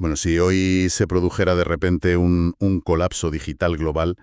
Bueno, si hoy se produjera de repente un colapso digital global,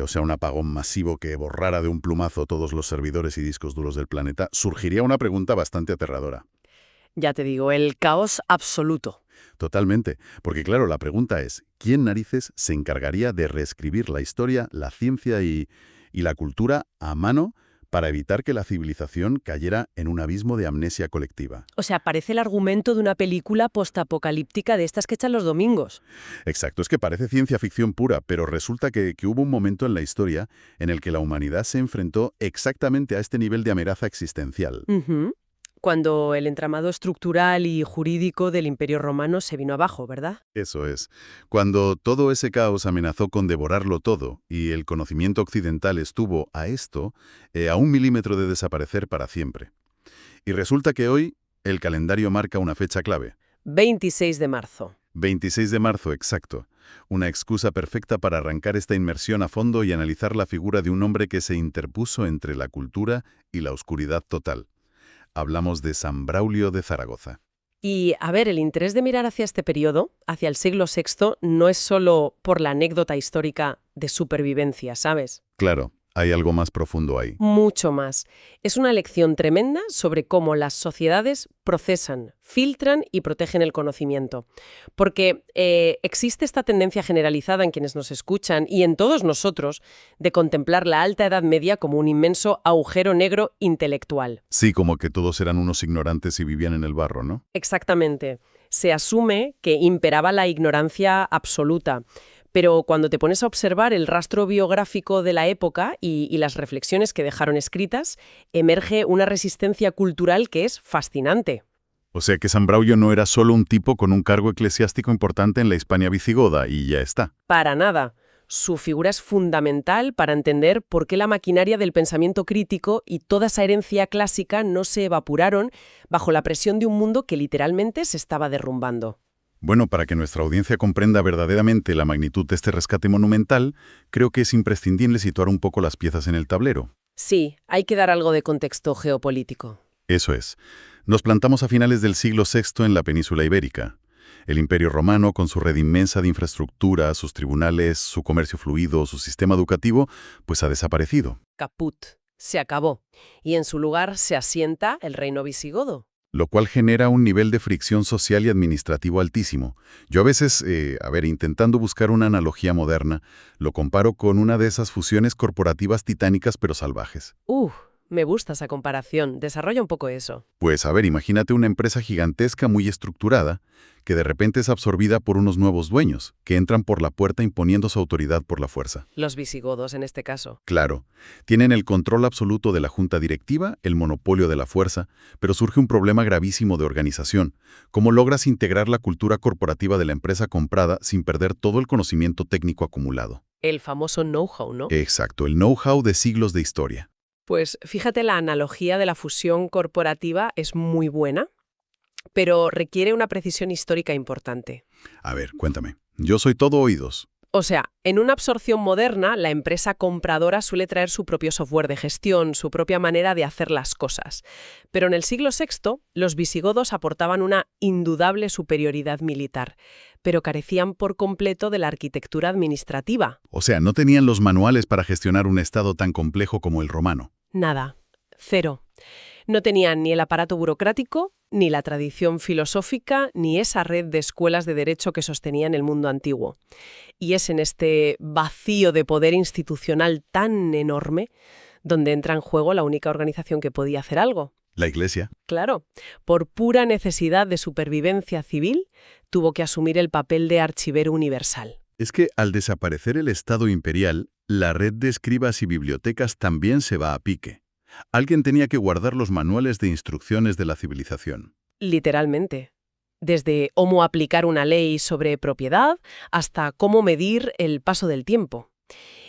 o sea, un apagón masivo que borrara de un plumazo todos los servidores y discos duros del planeta, surgiría una pregunta bastante aterradora. Ya te digo, el caos absoluto. Totalmente. Porque claro, la pregunta es, ¿quién narices se encargaría de reescribir la historia, la ciencia y la cultura a mano para evitar que la civilización cayera en un abismo de amnesia colectiva? O sea, parece el argumento de una película postapocalíptica de estas que echan los domingos. Exacto, es que parece ciencia ficción pura, pero resulta que hubo un momento en la historia en el que la humanidad se enfrentó exactamente a este nivel de amenaza existencial. Ujú. Cuando el entramado estructural y jurídico del Imperio Romano se vino abajo, ¿verdad? Eso es. Cuando todo ese caos amenazó con devorarlo todo y el conocimiento occidental estuvo a 1 milímetro de desaparecer para siempre. Y resulta que hoy el calendario marca una fecha clave. 26 de marzo. 26 de marzo, exacto. Una excusa perfecta para arrancar esta inmersión a fondo y analizar la figura de un hombre que se interpuso entre la cultura y la oscuridad total. Hablamos de San Braulio de Zaragoza. Y, a ver, el interés de mirar hacia este periodo, hacia el siglo VI, no es solo por la anécdota histórica de supervivencia, ¿sabes? Claro, hay algo más profundo ahí. Mucho más. Es una lección tremenda sobre cómo las sociedades procesan, filtran y protegen el conocimiento. Porque existe esta tendencia generalizada en quienes nos escuchan y en todos nosotros de contemplar la Alta Edad Media como un inmenso agujero negro intelectual. Sí, como que todos eran unos ignorantes y vivían en el barro, ¿no? Exactamente. Se asume que imperaba la ignorancia absoluta. Pero cuando te pones a observar el rastro biográfico de la época y las reflexiones que dejaron escritas, emerge una resistencia cultural que es fascinante. O sea que San Braulio no era solo un tipo con un cargo eclesiástico importante en la Hispania visigoda y ya está. Para nada. Su figura es fundamental para entender por qué la maquinaria del pensamiento crítico y toda esa herencia clásica no se evaporaron bajo la presión de un mundo que literalmente se estaba derrumbando. Bueno, para que nuestra audiencia comprenda verdaderamente la magnitud de este rescate monumental, creo que es imprescindible situar un poco las piezas en el tablero. Sí, hay que dar algo de contexto geopolítico. Eso es. Nos plantamos a finales del siglo VI en la península ibérica. El Imperio Romano, con su red inmensa de infraestructura, sus tribunales, su comercio fluido, su sistema educativo, pues ha desaparecido. Caput. Se acabó. Y en su lugar se asienta el reino visigodo. Lo cual genera un nivel de fricción social y administrativo altísimo. Yo a veces, intentando buscar una analogía moderna, lo comparo con una de esas fusiones corporativas titánicas pero salvajes. Me gusta esa comparación. Desarrolla un poco eso. Pues imagínate una empresa gigantesca muy estructurada que de repente es absorbida por unos nuevos dueños, que entran por la puerta imponiendo su autoridad por la fuerza. Los visigodos, en este caso. Claro, tienen el control absoluto de la junta directiva, el monopolio de la fuerza, pero surge un problema gravísimo de organización. ¿Cómo logras integrar la cultura corporativa de la empresa comprada sin perder todo el conocimiento técnico acumulado? El famoso know-how, ¿no? Exacto, el know-how de siglos de historia. Pues fíjate, la analogía de la fusión corporativa es muy buena, pero requiere una precisión histórica importante. A ver, cuéntame. Yo soy todo oídos. O sea, en una absorción moderna, la empresa compradora suele traer su propio software de gestión, su propia manera de hacer las cosas. Pero en el siglo VI, los visigodos aportaban una indudable superioridad militar, pero carecían por completo de la arquitectura administrativa. O sea, no tenían los manuales para gestionar un estado tan complejo como el romano. Nada. Cero. No tenían ni el aparato burocrático, ni la tradición filosófica, ni esa red de escuelas de derecho que sostenían el mundo antiguo. Y es en este vacío de poder institucional tan enorme donde entra en juego la única organización que podía hacer algo. La Iglesia. Claro, por pura necesidad de supervivencia civil, tuvo que asumir el papel de archivero universal. Es que al desaparecer el Estado imperial, la red de escribas y bibliotecas también se va a pique. Alguien tenía que guardar los manuales de instrucciones de la civilización. Literalmente. Desde cómo aplicar una ley sobre propiedad hasta cómo medir el paso del tiempo.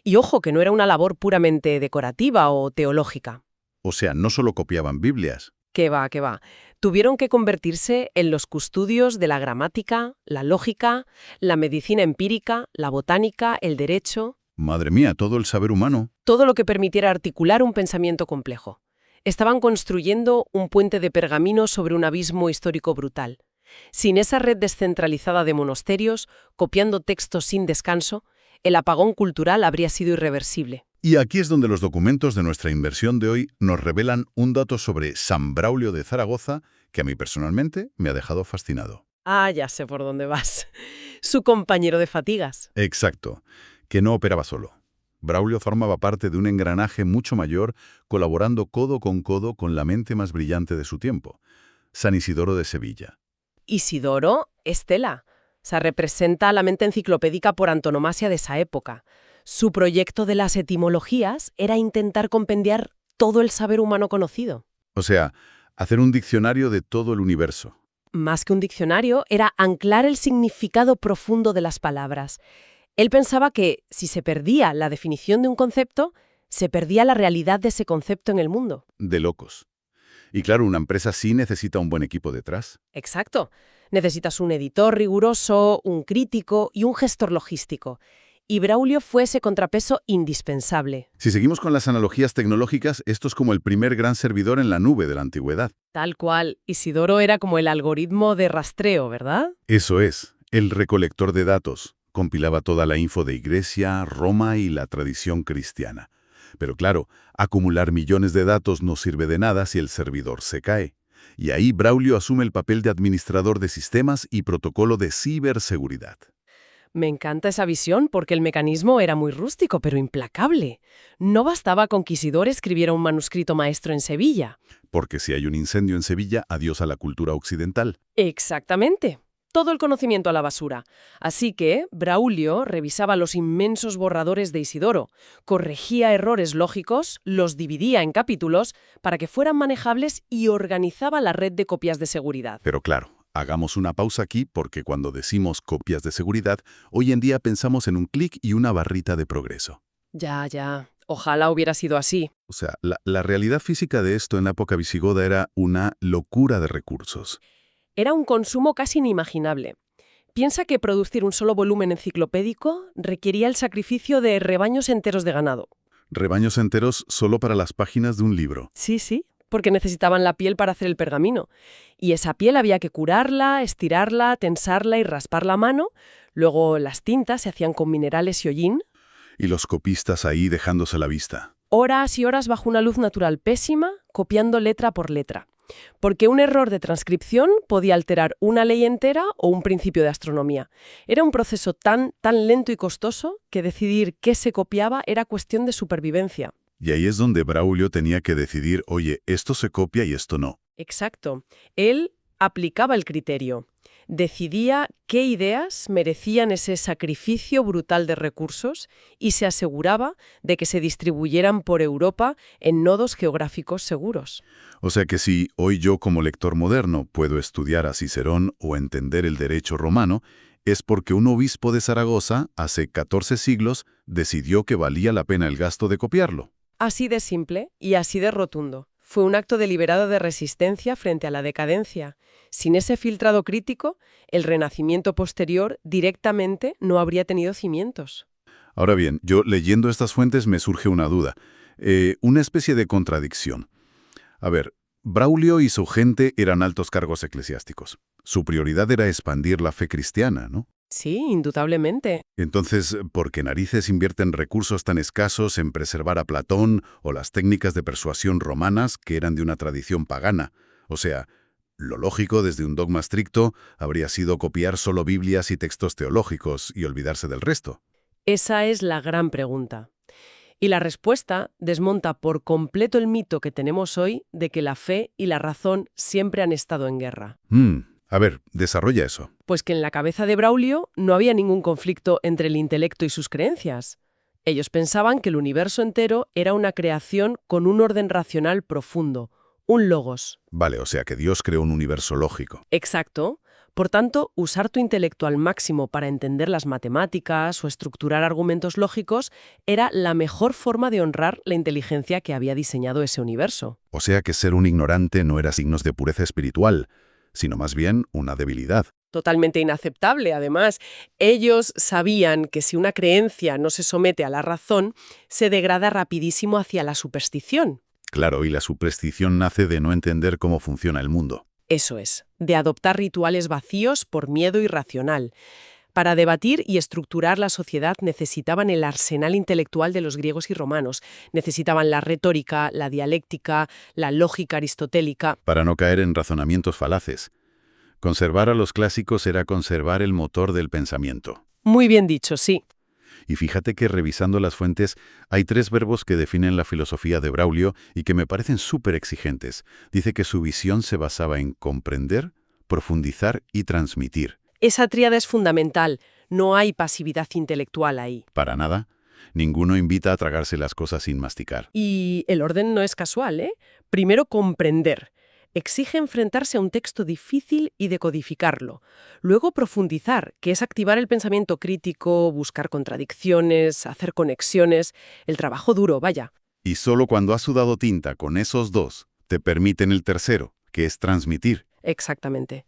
Y ojo, que no era una labor puramente decorativa o teológica. O sea, no solo copiaban Biblias. ¿Qué va, qué va? Tuvieron que convertirse en los custodios de la gramática, la lógica, la medicina empírica, la botánica, el derecho. Madre mía, todo el saber humano. Todo lo que permitiera articular un pensamiento complejo. Estaban construyendo un puente de pergamino sobre un abismo histórico brutal. Sin esa red descentralizada de monasterios, copiando textos sin descanso, el apagón cultural habría sido irreversible. Y aquí es donde los documentos de nuestra inversión de hoy nos revelan un dato sobre San Braulio de Zaragoza que a mí personalmente me ha dejado fascinado. Ah, ya sé por dónde vas. Su compañero de fatigas. Exacto, que no operaba solo. Braulio formaba parte de un engranaje mucho mayor, colaborando codo con la mente más brillante de su tiempo, San Isidoro de Sevilla. Isidoro, Estela. O sea, representa la mente enciclopédica por antonomasia de esa época. Su proyecto de las etimologías era intentar compendiar todo el saber humano conocido. O sea, hacer un diccionario de todo el universo. Más que un diccionario, era anclar el significado profundo de las palabras. Él pensaba que si se perdía la definición de un concepto, se perdía la realidad de ese concepto en el mundo. De locos. Y claro, una empresa sí necesita un buen equipo detrás. Exacto. Necesitas un editor riguroso, un crítico y un gestor logístico. Y Braulio fue ese contrapeso indispensable. Si seguimos con las analogías tecnológicas, esto es como el primer gran servidor en la nube de la antigüedad. Tal cual, Isidoro era como el algoritmo de rastreo, ¿verdad? Eso es, el recolector de datos. Compilaba toda la info de Iglesia, Roma y la tradición cristiana. Pero claro, acumular millones de datos no sirve de nada si el servidor se cae. Y ahí Braulio asume el papel de administrador de sistemas y protocolo de ciberseguridad. Me encanta esa visión porque el mecanismo era muy rústico, pero implacable. No bastaba con que Isidoro escribiera un manuscrito maestro en Sevilla. Porque si hay un incendio en Sevilla, adiós a la cultura occidental. Exactamente. Todo el conocimiento a la basura. Así que Braulio revisaba los inmensos borradores de Isidoro, corregía errores lógicos, los dividía en capítulos para que fueran manejables y organizaba la red de copias de seguridad. Pero claro, hagamos una pausa aquí porque cuando decimos copias de seguridad, hoy en día pensamos en un clic y una barrita de progreso. Ya. Ojalá hubiera sido así. O sea, la realidad física de esto en la época visigoda era una locura de recursos. Era un consumo casi inimaginable. Piensa que producir un solo volumen enciclopédico requería el sacrificio de rebaños enteros de ganado. Rebaños enteros solo para las páginas de un libro. Sí, porque necesitaban la piel para hacer el pergamino. Y esa piel había que curarla, estirarla, tensarla y rasparla a mano. Luego las tintas se hacían con minerales y hollín. Y los copistas ahí dejándose la vista. Horas y horas bajo una luz natural pésima, copiando letra por letra. Porque un error de transcripción podía alterar una ley entera o un principio de astronomía. Era un proceso tan lento y costoso que decidir qué se copiaba era cuestión de supervivencia. Y ahí es donde Braulio tenía que decidir, oye, esto se copia y esto no. Exacto. Él aplicaba el criterio. Decidía qué ideas merecían ese sacrificio brutal de recursos y se aseguraba de que se distribuyeran por Europa en nodos geográficos seguros. O sea que si hoy yo como lector moderno puedo estudiar a Cicerón o entender el derecho romano, es porque un obispo de Zaragoza, hace 14 siglos, decidió que valía la pena el gasto de copiarlo. Así de simple y así de rotundo. Fue un acto deliberado de resistencia frente a la decadencia. Sin ese filtrado crítico, el Renacimiento posterior directamente no habría tenido cimientos. Ahora bien, yo leyendo estas fuentes me surge una duda, una especie de contradicción. A ver, Braulio y su gente eran altos cargos eclesiásticos. Su prioridad era expandir la fe cristiana, ¿no? Sí, indudablemente. Entonces, ¿por qué narices invierten recursos tan escasos en preservar a Platón o las técnicas de persuasión romanas que eran de una tradición pagana? O sea, lo lógico desde un dogma estricto habría sido copiar solo Biblias y textos teológicos y olvidarse del resto. Esa es la gran pregunta. Y la respuesta desmonta por completo el mito que tenemos hoy de que la fe y la razón siempre han estado en guerra. A ver, desarrolla eso. Pues que en la cabeza de Braulio no había ningún conflicto entre el intelecto y sus creencias. Ellos pensaban que el universo entero era una creación con un orden racional profundo, un logos. Vale, o sea que Dios creó un universo lógico. Exacto. Por tanto, usar tu intelecto al máximo para entender las matemáticas o estructurar argumentos lógicos era la mejor forma de honrar la inteligencia que había diseñado ese universo. O sea que ser un ignorante no era signos de pureza espiritual, sino más bien una debilidad. Totalmente inaceptable, además. Ellos sabían que si una creencia no se somete a la razón, se degrada rapidísimo hacia la superstición. Claro, y la superstición nace de no entender cómo funciona el mundo. Eso es, de adoptar rituales vacíos por miedo irracional. Para debatir y estructurar la sociedad necesitaban el arsenal intelectual de los griegos y romanos. Necesitaban la retórica, la dialéctica, la lógica aristotélica. Para no caer en razonamientos falaces. Conservar a los clásicos era conservar el motor del pensamiento. Muy bien dicho, sí. Y fíjate que revisando las fuentes hay 3 verbos que definen la filosofía de Braulio y que me parecen súper exigentes. Dice que su visión se basaba en comprender, profundizar y transmitir. Esa tríada es fundamental. No hay pasividad intelectual ahí. Para nada. Ninguno invita a tragarse las cosas sin masticar. Y el orden no es casual, ¿eh? Primero, comprender. Exige enfrentarse a un texto difícil y decodificarlo. Luego, profundizar, que es activar el pensamiento crítico, buscar contradicciones, hacer conexiones, el trabajo duro, vaya. Y solo cuando has sudado tinta con esos 2, te permiten el tercero, que es transmitir. Exactamente.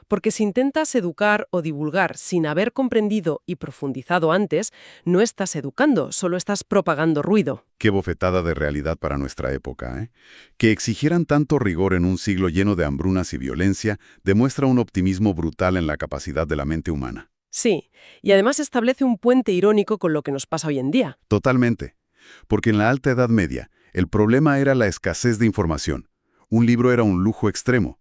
Porque si intentas educar o divulgar sin haber comprendido y profundizado antes, no estás educando, solo estás propagando ruido. Qué bofetada de realidad para nuestra época, ¿eh? Que exigieran tanto rigor en un siglo lleno de hambrunas y violencia demuestra un optimismo brutal en la capacidad de la mente humana. Sí, y además establece un puente irónico con lo que nos pasa hoy en día. Totalmente. Porque en la Alta Edad Media, el problema era la escasez de información. Un libro era un lujo extremo.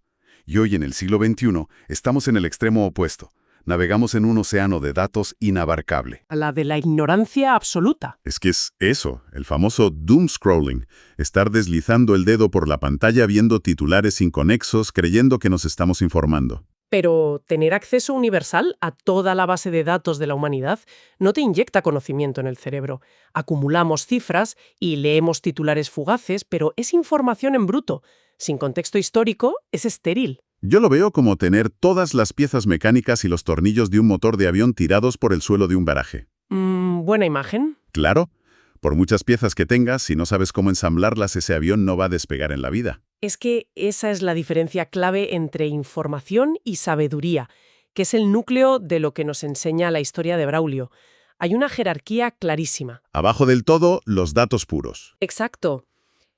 Y hoy, en el siglo XXI, estamos en el extremo opuesto. Navegamos en un océano de datos inabarcable. A la de la ignorancia absoluta. Es que es eso, el famoso doom scrolling, estar deslizando el dedo por la pantalla viendo titulares inconexos creyendo que nos estamos informando. Pero tener acceso universal a toda la base de datos de la humanidad no te inyecta conocimiento en el cerebro. Acumulamos cifras y leemos titulares fugaces, pero es información en bruto. Sin contexto histórico, es estéril. Yo lo veo como tener todas las piezas mecánicas y los tornillos de un motor de avión tirados por el suelo de un garaje. Buena imagen. Claro, por muchas piezas que tengas, si no sabes cómo ensamblarlas, ese avión no va a despegar en la vida. Es que esa es la diferencia clave entre información y sabiduría, que es el núcleo de lo que nos enseña la historia de Braulio. Hay una jerarquía clarísima. Abajo del todo, los datos puros. Exacto.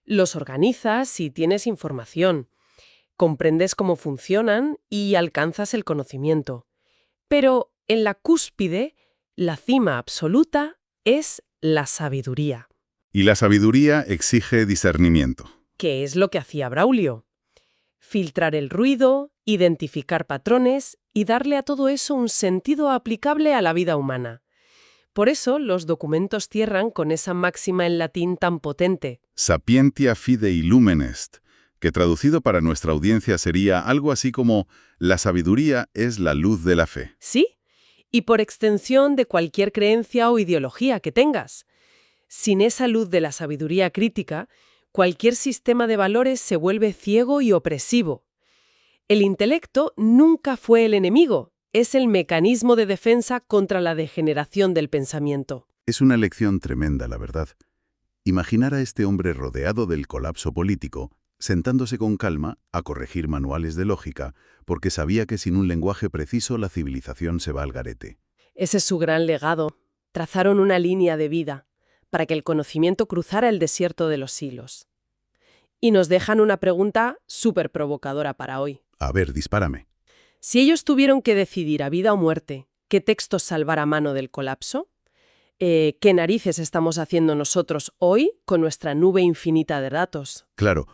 Los organizas y tienes información. Comprendes cómo funcionan y alcanzas el conocimiento. Pero en la cúspide, la cima absoluta es la sabiduría. Y la sabiduría exige discernimiento. ¿Qué es lo que hacía Braulio? Filtrar el ruido, identificar patrones y darle a todo eso un sentido aplicable a la vida humana. Por eso los documentos cierran con esa máxima en latín tan potente. Sapientia fidei lumen est, que traducido para nuestra audiencia sería algo así como la sabiduría es la luz de la fe. ¿Sí? Y por extensión de cualquier creencia o ideología que tengas. Sin esa luz de la sabiduría crítica, cualquier sistema de valores se vuelve ciego y opresivo. El intelecto nunca fue el enemigo, es el mecanismo de defensa contra la degeneración del pensamiento. Es una lección tremenda, la verdad. Imaginar a este hombre rodeado del colapso político, sentándose con calma a corregir manuales de lógica, porque sabía que sin un lenguaje preciso la civilización se va al garete. Ese es su gran legado. Trazaron una línea de vida para que el conocimiento cruzara el desierto de los siglos. Y nos dejan una pregunta súper provocadora para hoy. A ver, dispárame. Si ellos tuvieron que decidir a vida o muerte qué textos salvar a mano del colapso, ¿qué narices estamos haciendo nosotros hoy con nuestra nube infinita de datos? Claro,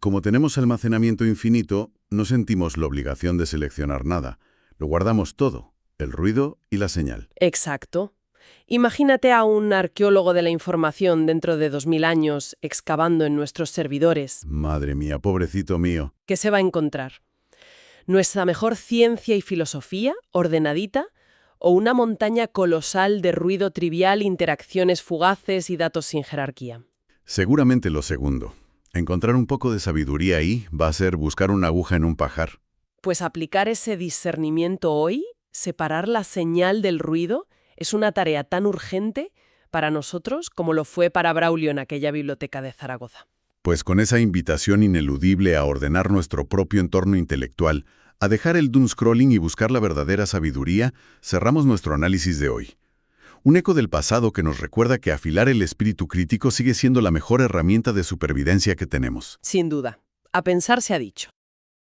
como tenemos almacenamiento infinito, no sentimos la obligación de seleccionar nada. Lo guardamos todo, el ruido y la señal. Exacto. Imagínate a un arqueólogo de la información dentro de 2000 años excavando en nuestros servidores. Madre mía, pobrecito mío. ¿Qué se va a encontrar? ¿Nuestra mejor ciencia y filosofía, ordenadita? ¿O una montaña colosal de ruido trivial, interacciones fugaces y datos sin jerarquía? Seguramente lo segundo. Encontrar un poco de sabiduría ahí va a ser buscar una aguja en un pajar. Pues aplicar ese discernimiento hoy, separar la señal del ruido, es una tarea tan urgente para nosotros como lo fue para Braulio en aquella biblioteca de Zaragoza. Pues con esa invitación ineludible a ordenar nuestro propio entorno intelectual, a dejar el doomscrolling y buscar la verdadera sabiduría, cerramos nuestro análisis de hoy. Un eco del pasado que nos recuerda que afilar el espíritu crítico sigue siendo la mejor herramienta de supervivencia que tenemos. Sin duda. A pensar se ha dicho.